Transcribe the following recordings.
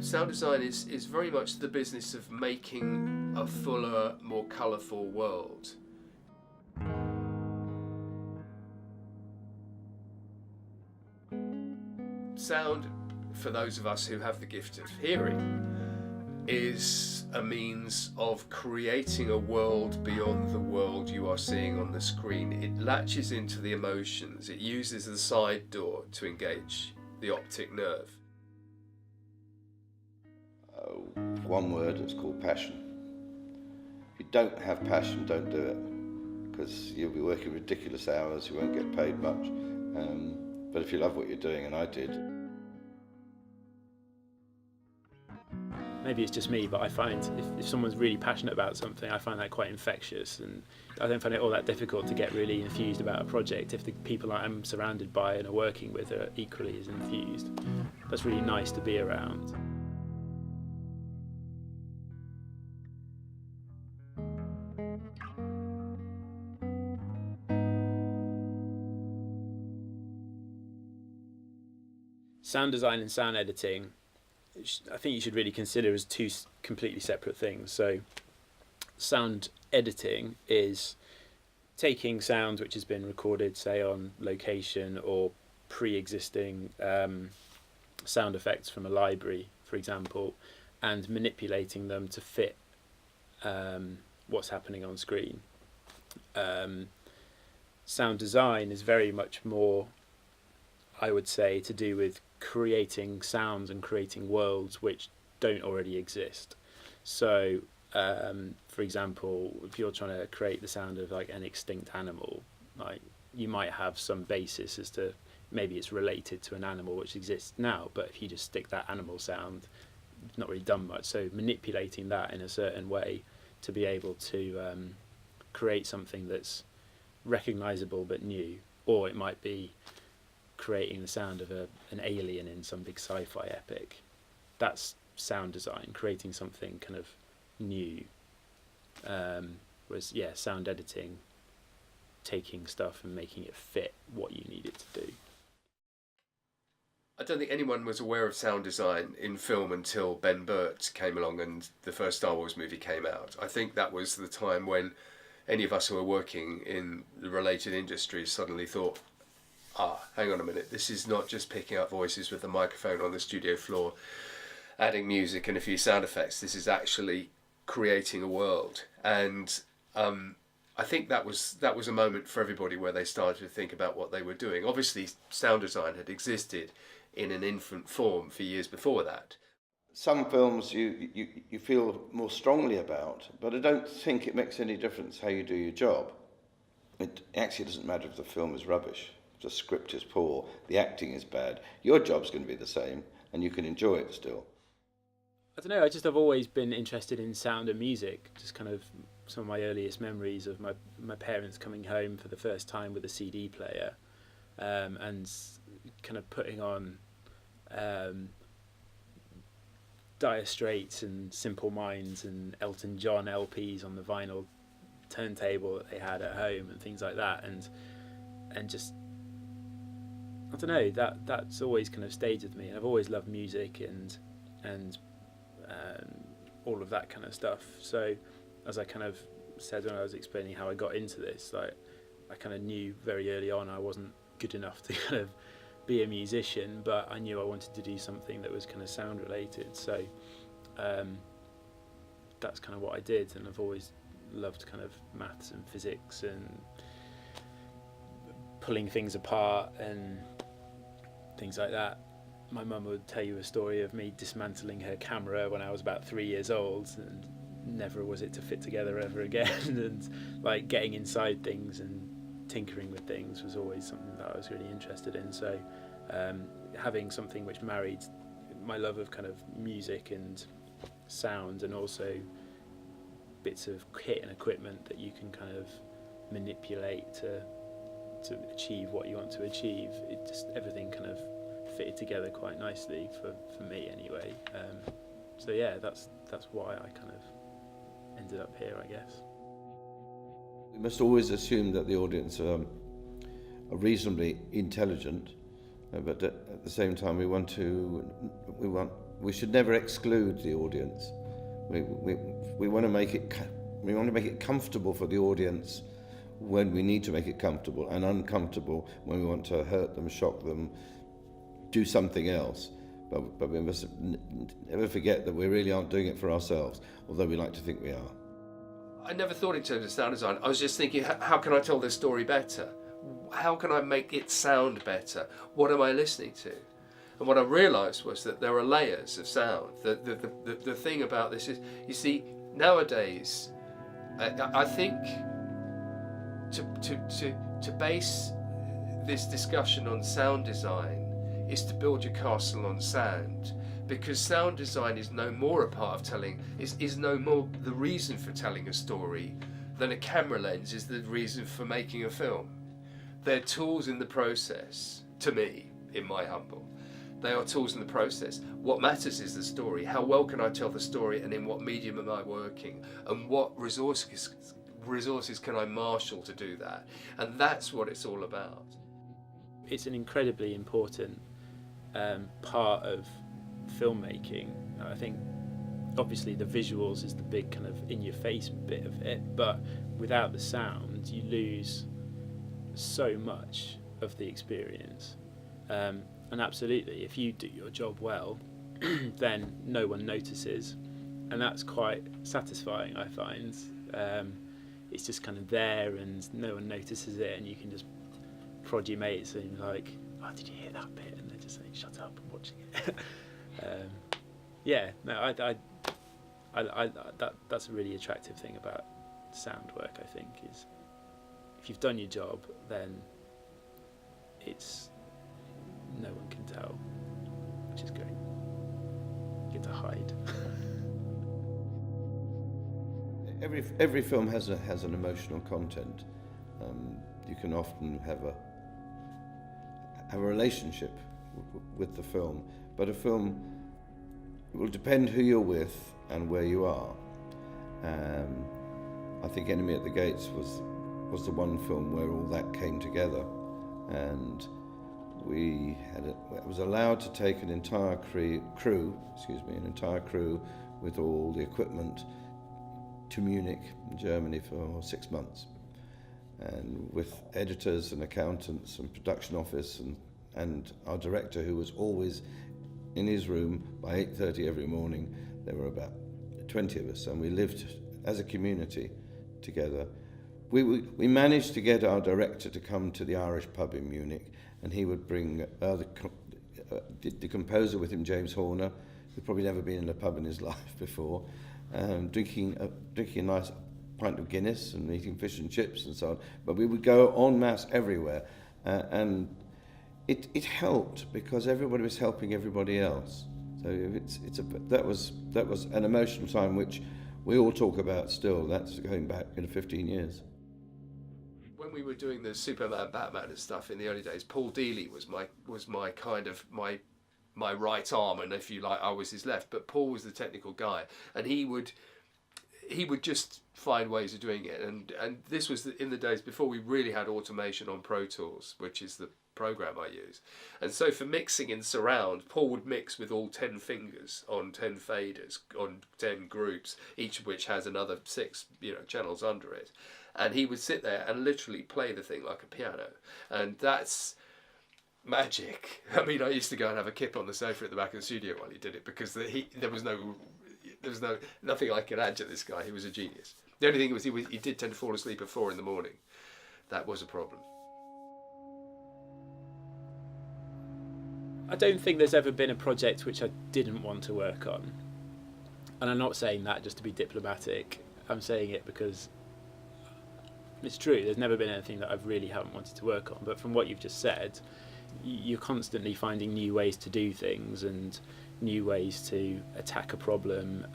Sound design is very much the business of making a fuller, more colourful world. Sound, for those of us who have the gift of hearing, is a means of creating a world beyond the world you are seeing on the screen. It latches into the emotions. It uses the side door to engage the optic nerve. One word, it's called passion. If you don't have passion, don't do it, because you'll be working ridiculous hours, you won't get paid much. But if you love what you're doing, and I did. Maybe it's just me, but I find if someone's really passionate about something, I find that quite infectious, and I don't find it all that difficult to get really enthused about a project if the people I'm surrounded by and are working with are equally as enthused. That's really nice to be around. Sound design and sound editing, I think you should really consider as two completely separate things. So sound editing is taking sound which has been recorded, say on location or pre-existing sound effects from a library, for example, and manipulating them to fit what's happening on screen. Sound design is very much more, I would say, to do with creating sounds and creating worlds which don't already exist. So for example, if you're trying to create the sound of like an extinct animal, like you might have some basis as to maybe it's related to an animal which exists now, but if you just stick that animal sound, it's not really done much. So manipulating that in a certain way to be able to create something that's recognizable but new, or it might be creating the sound of an alien in some big sci-fi epic. That's sound design, creating something kind of new. Whereas, yeah, sound editing, taking stuff and making it fit what you need it to do. I don't think anyone was aware of sound design in film until Ben Burt came along and the first Star Wars movie came out. I think that was the time when any of us who were working in the related industries suddenly thought, hang on a minute, this is not just picking up voices with a microphone on the studio floor, adding music and a few sound effects. This is actually creating a world. And I think that was a moment for everybody where they started to think about what they were doing. Obviously, sound design had existed in an infant form for years before that. Some films you feel more strongly about, but I don't think it makes any difference how you do your job. It actually doesn't matter if the film is rubbish. The script is poor, the acting is bad, your job's going to be the same and you can enjoy it still. I don't know, I've always been interested in sound and music. Just kind of some of my earliest memories of my parents coming home for the first time with a CD player and kind of putting on Dire Straits and Simple Minds and Elton John LPs on the vinyl turntable that they had at home and things like that, and just, I don't know, that's always kind of stayed with me. And I've always loved music and all of that kind of stuff. So as I kind of said when I was explaining how I got into this, like I kind of knew very early on I wasn't good enough to kind of be a musician, but I knew I wanted to do something that was kind of sound related. So that's kind of what I did, and I've always loved kind of maths and physics and pulling things apart and things like that. My mum would tell you a story of me dismantling her camera when I was about 3 years old, and never was it to fit together ever again. And like getting inside things and tinkering with things was always something that I was really interested in. So having something which married my love of kind of music and sound, and also bits of kit and equipment that you can kind of manipulate to achieve what you want to achieve, it just, everything kind of fitted together quite nicely for me anyway. So yeah, that's why I kind of ended up here, I guess. We must always assume that the audience are reasonably intelligent, but at the same time we want we should never exclude the audience. We want to make it comfortable for the audience when we need to make it comfortable, and uncomfortable when we want to hurt them, shock them, do something else. But we must never forget that we really aren't doing it for ourselves, although we like to think we are. I never thought in terms of sound design. I was just thinking, how can I tell this story better? How can I make it sound better? What am I listening to? And what I realised was that there are layers of sound. The thing about this is, you see, nowadays, I think to base this discussion on sound design is to build your castle on sound, because sound design is no more a part of telling, is no more the reason for telling a story than a camera lens is the reason for making a film. They're tools in the process, to me, in my humble. They are tools in the process. What matters is the story. How well can I tell the story, and in what medium am I working, and what resources can I marshal to do that? And that's what it's all about. It's an incredibly important part of filmmaking. I think obviously the visuals is the big kind of in-your-face bit of it, but without the sound you lose so much of the experience. And absolutely, if you do your job well, then no one notices, and that's quite satisfying, I find. It's just kind of there and no one notices it, and you can just prod your mates and like, oh, did you hear that bit? And they're just saying, shut up, I'm watching it. Yeah, no, that's a really attractive thing about sound work, I think, is if you've done your job, then it's no one can tell, which is great. You get to hide. Every film has an emotional content. You can often have a relationship with the film, but a film will depend who you're with and where you are. I think Enemy at the Gates was the one film where all that came together, and we was allowed to take an entire crew with all the equipment to Munich, Germany, for 6 months, and with editors and accountants and production office and our director, who was always in his room by 8:30 every morning. There were about 20 of us, and we lived as a community together. We managed to get our director to come to the Irish pub in Munich, and he would bring the composer with him, James Horner, who'd probably never been in a pub in his life before, drinking a nice pint of Guinness and eating fish and chips and so on. But we would go en masse everywhere, and it helped because everybody was helping everybody else. So that was an emotional time which we all talk about still. That's going back 15 years. When we were doing the Superman, Batman and stuff in the early days, Paul Dealey was my kind of my right arm, and if you like, I was his left. But Paul was the technical guy, and he would just find ways of doing it. And this was in the days before we really had automation on Pro Tools, which is the program I use. And so for mixing in surround, Paul would mix with all 10 fingers on 10 faders on 10 groups, each of which has another 6 channels under it. And he would sit there and literally play the thing like a piano. And that's magic. I mean, I used to go and have a kip on the sofa at the back of the studio while he did it, because there was nothing I could add to this guy. He was a genius. The only thing was he did tend to fall asleep at 4 a.m. That was a problem. I don't think there's ever been a project which I didn't want to work on. And I'm not saying that just to be diplomatic. I'm saying it because it's true. There's never been anything that I really haven't wanted to work on. But from what you've just said, you're constantly finding new ways to do things and new ways to attack a problem.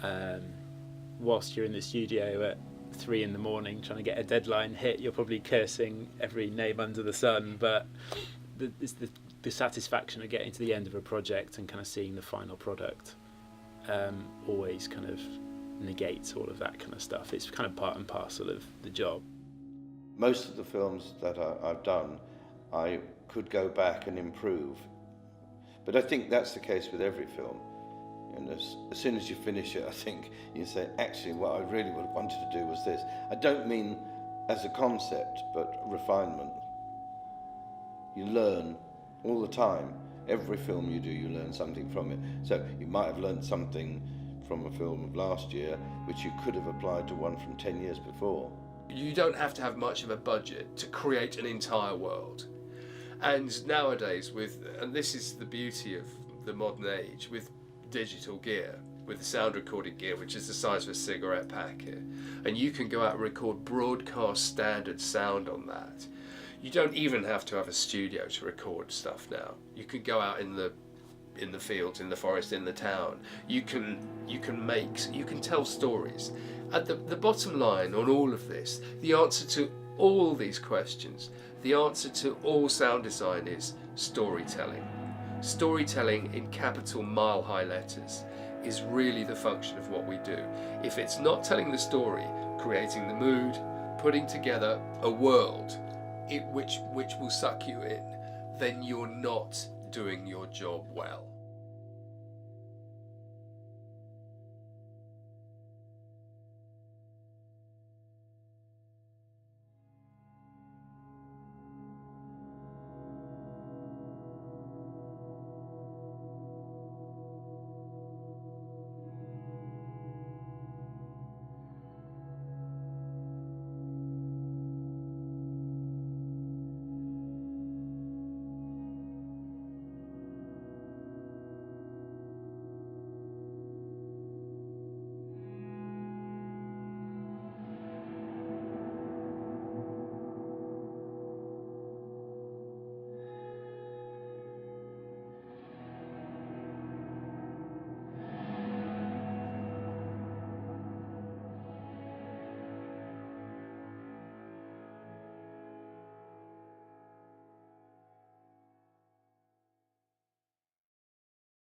Whilst you're in the studio at 3 a.m. trying to get a deadline hit, you're probably cursing every name under the sun. But it's the satisfaction of getting to the end of a project and kind of seeing the final product always kind of negates all of that kind of stuff. It's kind of part and parcel of the job. Most of the films that I've done, I could go back and improve. But I think that's the case with every film. And as soon as you finish it, I think you say, actually, what I really wanted to do was this. I don't mean as a concept, but refinement. You learn all the time. Every film you do, you learn something from it. So you might have learned something from a film of last year, which you could have applied to one from 10 years before. You don't have to have much of a budget to create an entire world. And nowadays, and this is the beauty of the modern age, with digital gear, with the sound recording gear, which is the size of a cigarette packet, and you can go out and record broadcast standard sound on that. You don't even have to have a studio to record stuff now. You can go out in the fields, in the forest, in the town. You can tell stories. At the bottom line on all of this, the answer to all these questions, the answer to all sound design is storytelling. Storytelling in capital mile-high letters is really the function of what we do. If it's not telling the story, creating the mood, putting together a world which will suck you in, then you're not doing your job well.